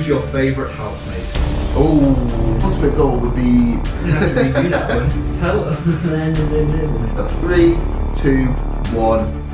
is your favourite housemate? Oh, ultimate goal would be... You have to redo that one. Tell them. 3, 2, 1.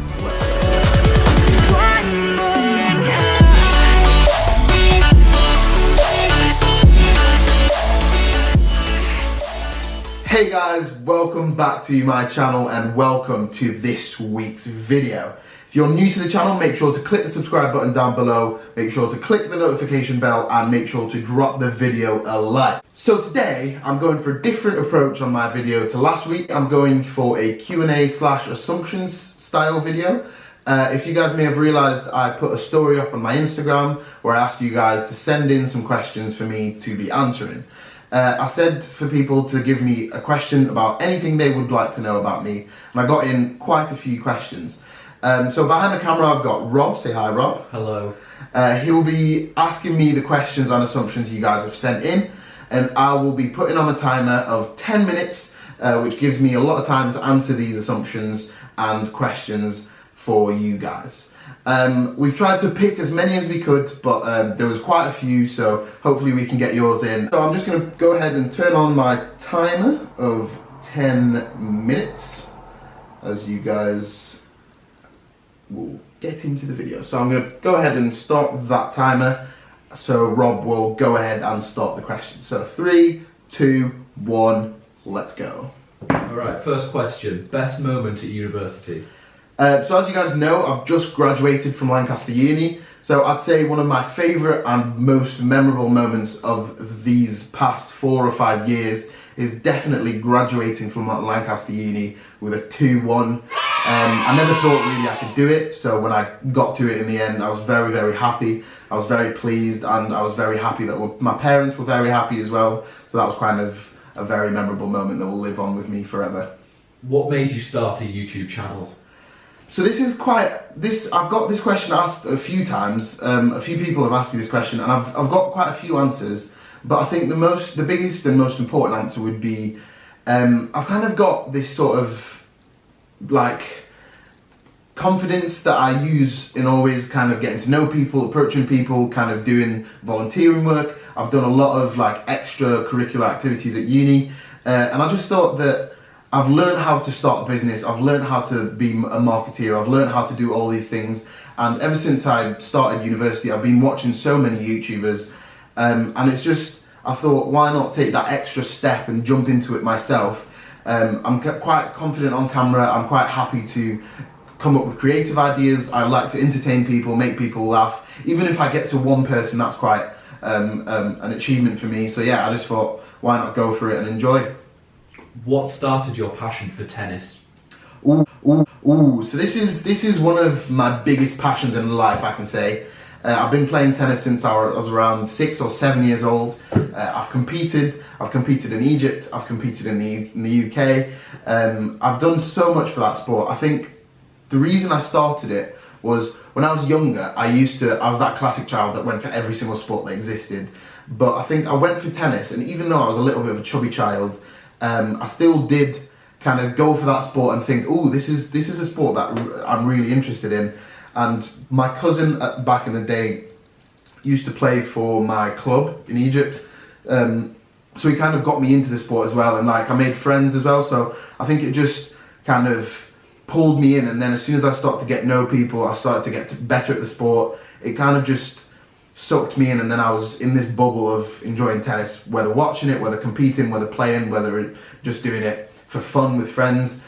Hey guys, welcome back to my channel and welcome to this week's video. If you're new to the channel, make sure to click the subscribe button down below, make sure to click the notification bell and make sure to drop the video a like. So today, I'm going for a different approach on my video to last week. I'm going for a Q&A/assumptions style video. If you guys may have realised, I put a story up on my Instagram where I asked you guys to send in some questions for me to be answering. I said for people to give me a question about anything they would like to know about me, and I got in quite a few questions. So behind the camera I've got Rob. Say hi, Rob. Hello. He will be asking me the questions and assumptions you guys have sent in, and I will be putting on a timer of 10 minutes, which gives me a lot of time to answer these assumptions and questions for you guys. We've tried to pick as many as we could, but there was quite a few, so hopefully we can get yours in. So I'm just going to go ahead and turn on my timer of 10 minutes as you guys will get into the video. So I'm going to go ahead and start that timer, so Rob will go ahead and start the questions. So 3, 2, 1, let's go. Alright, first question. Best moment at university? So as you guys know, I've just graduated from Lancaster Uni, so I'd say one of my favourite and most memorable moments of these past 4 or 5 years is definitely graduating from Lancaster Uni with a 2-1. I never thought really I could do it, so when I got to it in the end, I was very, very happy. I was very pleased, and I was very happy that my parents were very happy as well, so that was kind of a very memorable moment that will live on with me forever. What made you start a YouTube channel? So I've got this question asked a few times. A few people have asked me this question, and I've got quite a few answers. But I think the biggest and most important answer would be, I've kind of got this sort of like confidence that I use in always kind of getting to know people, approaching people, kind of doing volunteering work. I've done a lot of like extracurricular activities at uni, and I just thought that I've learned how to start a business, I've learned how to be a marketeer, I've learned how to do all these things, and ever since I started university I've been watching so many YouTubers, and it's just, I thought, why not take that extra step and jump into it myself. I'm quite confident on camera, I'm quite happy to come up with creative ideas, I like to entertain people, make people laugh. Even if I get to one person, that's quite an achievement for me, so yeah, I just thought, why not go for it and enjoy. What started your passion for tennis? So this is one of my biggest passions in life, I can say. I've been playing tennis since I was around 6 or 7 years old. I've competed in Egypt, I've competed in the UK. I've done so much for that sport. I think the reason I started it was when I was younger, I was that classic child that went for every single sport that existed. But I think I went for tennis, and even though I was a little bit of a chubby child, I still did kind of go for that sport and think, oh, this is a sport that I'm really interested in. And my cousin back in the day used to play for my club in Egypt, so he kind of got me into the sport as well, and like I made friends as well, so I think it just kind of pulled me in. And then as soon as I started to get to know people, I started to get better at the sport. It kind of just sucked me in, and then I was in this bubble of enjoying tennis, whether watching it, whether competing, whether playing, whether just doing it for fun with friends.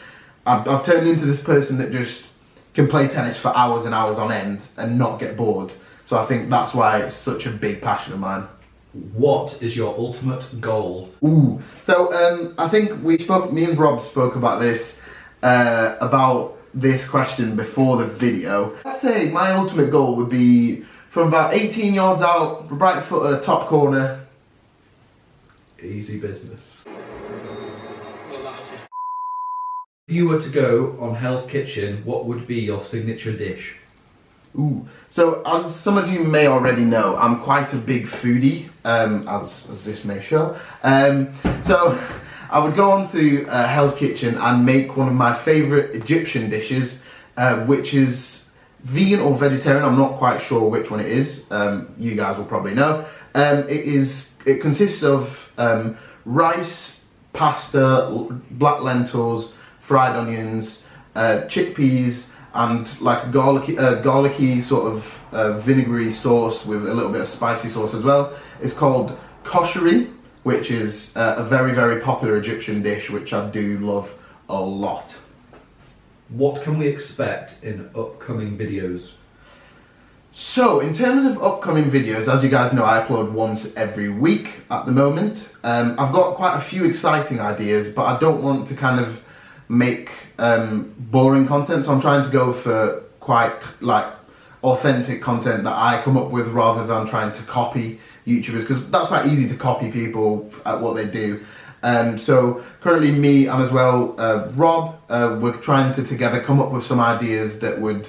I've turned into this person that just can play tennis for hours and hours on end and not get bored. So I think that's why it's such a big passion of mine. What is your ultimate goal? So I think me and Rob spoke about this question before the video. I'd say my ultimate goal would be from about 18 yards out, right foot top corner. Easy business. If you were to go on Hell's Kitchen, what would be your signature dish? So as some of you may already know, I'm quite a big foodie, as this may show. So I would go on to Hell's Kitchen and make one of my favourite Egyptian dishes, which is vegan or vegetarian. I'm not quite sure which one it is. You guys will probably know. It consists of rice, pasta, black lentils, fried onions, chickpeas, and like a garlicky sort of vinegary sauce with a little bit of spicy sauce as well. It's called kosheri, which is a very, very popular Egyptian dish, which I do love a lot. What can we expect in upcoming videos? So, in terms of upcoming videos, as you guys know, I upload once every week at the moment. I've got quite a few exciting ideas, but I don't want to kind of make boring content, so I'm trying to go for quite like authentic content that I come up with rather than trying to copy YouTubers, because that's quite easy to copy people at what they do. So currently me and as well Rob, we're trying to together come up with some ideas that would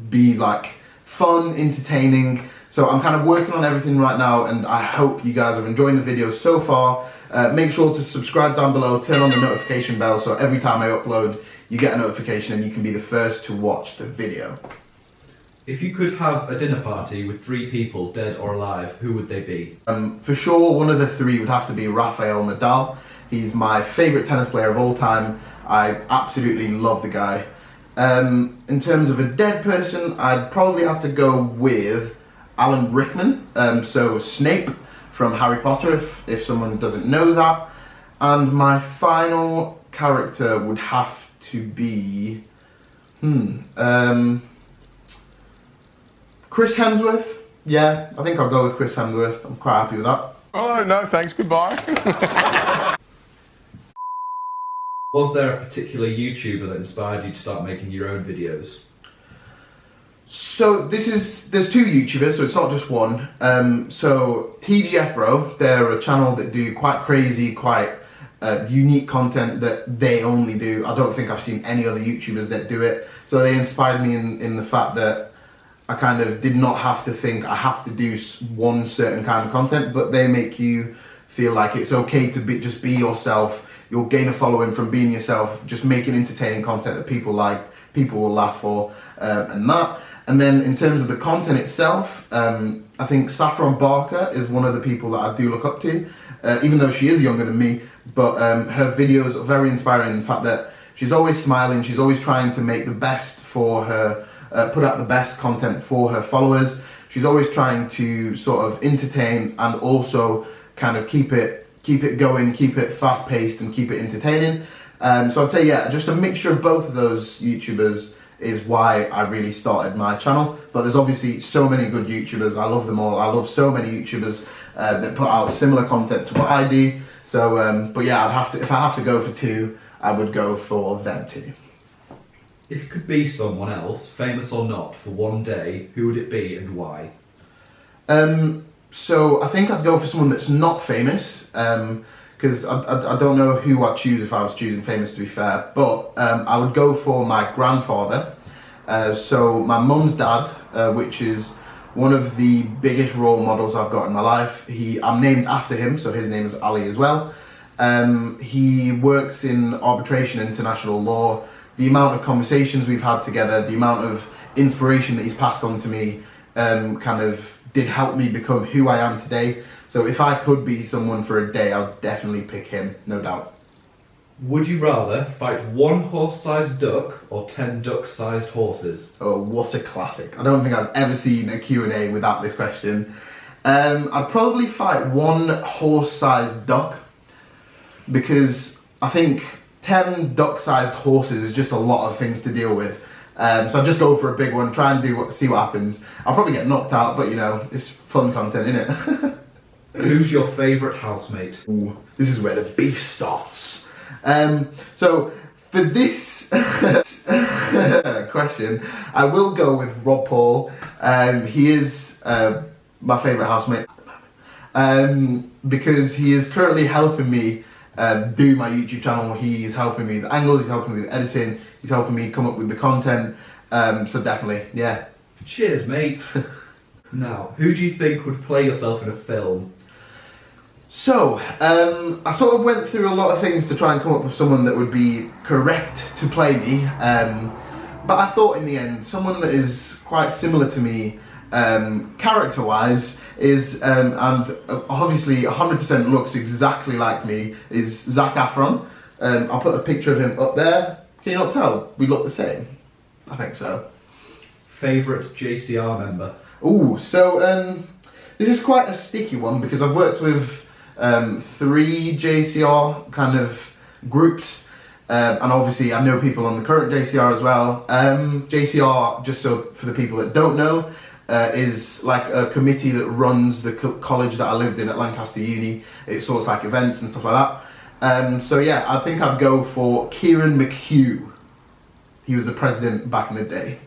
be like fun, entertaining. So I'm kind of working on everything right now, and I hope you guys are enjoying the videos so far. Make sure to subscribe down below, turn on the notification bell, so every time I upload you get a notification and you can be the first to watch the video. If you could have a dinner party with 3 people, dead or alive, who would they be? For sure, one of the 3 would have to be Rafael Nadal. He's my favourite tennis player of all time. I absolutely love the guy. In terms of a dead person, I'd probably have to go with Alan Rickman, so Snape from Harry Potter, if someone doesn't know that. And my final character would have to be... Chris Hemsworth. Yeah, I think I'll go with Chris Hemsworth. I'm quite happy with that. Oh, no, thanks, goodbye. Was there a particular YouTuber that inspired you to start making your own videos? So there's 2 YouTubers, so it's not just one. So TGF Bro, they're a channel that do quite crazy, quite unique content that they only do. I don't think I've seen any other YouTubers that do it. So they inspired me in the fact that I kind of did not have to think I have to do one certain kind of content, but they make you feel like it's okay to just be yourself. You'll gain a following from being yourself, just making entertaining content that people like, people will laugh for, and that. And then in terms of the content itself, I think Saffron Barker is one of the people that I do look up to, even though she is younger than me, but her videos are very inspiring in the fact that she's always smiling, she's always trying to make the best for her, put out the best content for her followers. She's always trying to sort of entertain and also kind of keep it going, keep it fast paced and keep it entertaining. So I'd say, yeah, just a mixture of both of those YouTubers is why I really started my channel. But there's obviously so many good YouTubers. I love them all. I love so many YouTubers that put out similar content to what I do. So, but yeah, if I have to go for 2, I would go for them 2. If you could be someone else, famous or not, for one day, who would it be and why? So I think I'd go for someone that's not famous, because I don't know who I'd choose if I was choosing famous, to be fair, but I would go for my grandfather. So my mum's dad, which is one of the biggest role models I've got in my life. I'm named after him, so his name is Ali as well. He works in arbitration international law. The amount of conversations we've had together, the amount of inspiration that he's passed on to me, kind of did help me become who I am today. So if I could be someone for a day, I'd definitely pick him, no doubt. Would you rather fight 1 horse-sized duck or 10 duck-sized horses? Oh, what a classic. I don't think I've ever seen a Q&A without this question. I'd probably fight 1 horse-sized duck, because I think 10 duck-sized horses is just a lot of things to deal with. So I'd just go for a big one, try and see what happens. I'll probably get knocked out, but you know, it's fun content, innit? Who's your favourite housemate? Ooh, this is where the beef starts. So for this question, I will go with Rob Paul. He is my favourite housemate because he is currently helping me do my YouTube channel. He's helping me with the angles, he's helping me with editing, he's helping me come up with the content. So definitely, yeah. Cheers, mate. Now, who do you think would play yourself in a film? So, I sort of went through a lot of things to try and come up with someone that would be correct to play me, but I thought in the end, someone that is quite similar to me, character-wise is, and obviously 100% looks exactly like me, is Zac Efron. I'll put a picture of him up there. Can you not tell? We look the same. I think so. Favourite JCR member? Ooh, so this is quite a sticky one because I've worked with 3 JCR kind of groups. And obviously I know people on the current JCR as well. JCR, just so for the people that don't know, is like a committee that runs the college that I lived in at Lancaster Uni. It sorts like events and stuff like that. So yeah, I think I'd go for Kieran McHugh. He was the president back in the day.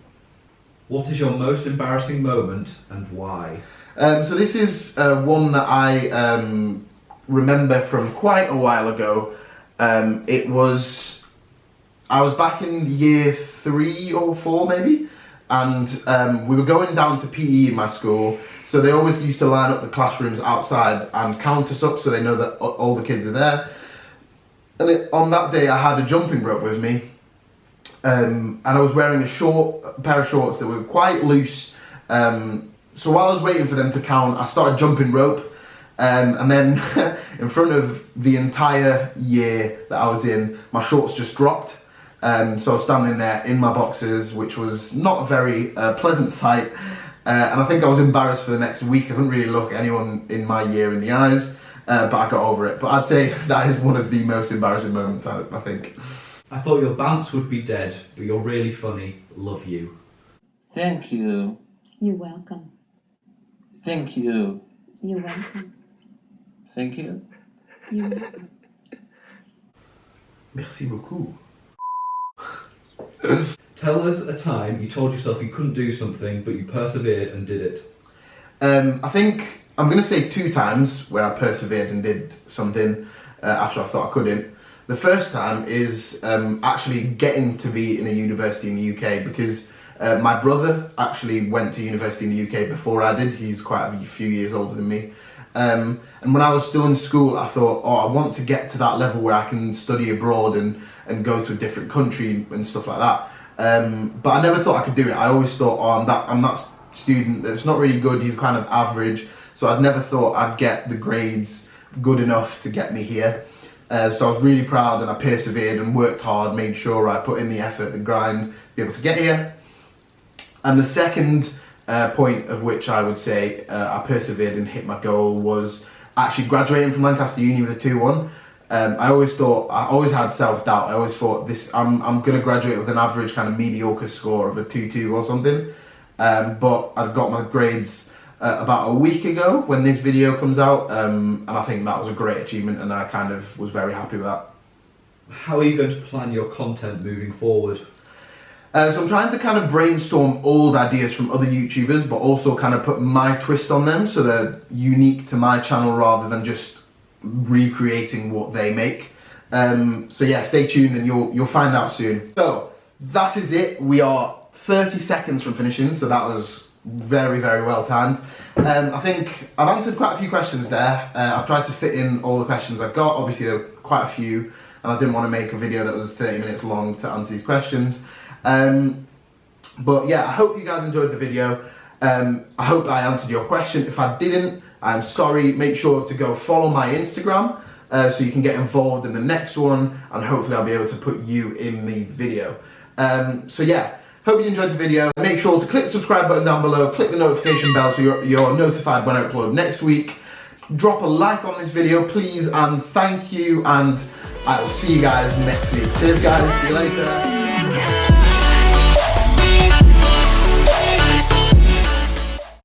What is your most embarrassing moment and why? So this is one that I remember from quite a while ago. I was back in year 3 or 4 maybe, and we were going down to PE in my school, so they always used to line up the classrooms outside and count us up so they know that all the kids are there. And on that day I had a jumping rope with me, and I was wearing a pair of shorts that were quite loose, so while I was waiting for them to count, I started jumping rope. And then in front of the entire year that I was in, my shorts just dropped. So I was standing there in my boxers, which was not a very pleasant sight. And I think I was embarrassed for the next week. I couldn't really look anyone in my year in the eyes, but I got over it. But I'd say that is one of the most embarrassing moments, I think. I thought your bounce would be dead, but you're really funny. Love you. Thank you. You're welcome. Thank you. You're welcome. Thank you. You're welcome. Merci beaucoup. Tell us a time you told yourself you couldn't do something, but you persevered and did it. I think I'm going to say 2 times where I persevered and did something after I thought I couldn't. The first time is actually getting to be in a university in the UK, because my brother actually went to university in the UK before I did. He's quite a few years older than me. And when I was still in school, I thought, oh, I want to get to that level where I can study abroad and go to a different country and stuff like that. But I never thought I could do it. I always thought, oh, I'm that student that's not really good, he's kind of average. So I'd never thought I'd get the grades good enough to get me here. So I was really proud, and I persevered and worked hard, made sure I put in the effort, the grind, to be able to get here. And the second point of which I would say I persevered and hit my goal was actually graduating from Lancaster Uni with a 2-1. I always had self-doubt. I always thought I'm going to graduate with an average kind of mediocre score of a 2-2 or something. But I got my grades about a week ago when this video comes out, and I think that was a great achievement, and I kind of was very happy with that. How are you going to plan your content moving forward? So I'm trying to kind of brainstorm old ideas from other YouTubers, but also kind of put my twist on them so they're unique to my channel rather than just recreating what they make. So yeah, stay tuned and you'll find out soon. So that is it. We are 30 seconds from finishing, so that was very, very well timed. I think I've answered quite a few questions there. I've tried to fit in all the questions I've got. Obviously there were quite a few, and I didn't want to make a video that was 30 minutes long to answer these questions. But yeah, I hope you guys enjoyed the video. I hope I answered your question. If I didn't, I'm sorry. Make sure to go follow my Instagram so you can get involved in the next one, and hopefully I'll be able to put you in the video. So yeah, hope you enjoyed the video. Make sure to click the subscribe button down below, click the notification bell so you're notified when I upload next week. Drop a like on this video, please, and thank you, and I will see you guys next week. Cheers guys, see you later.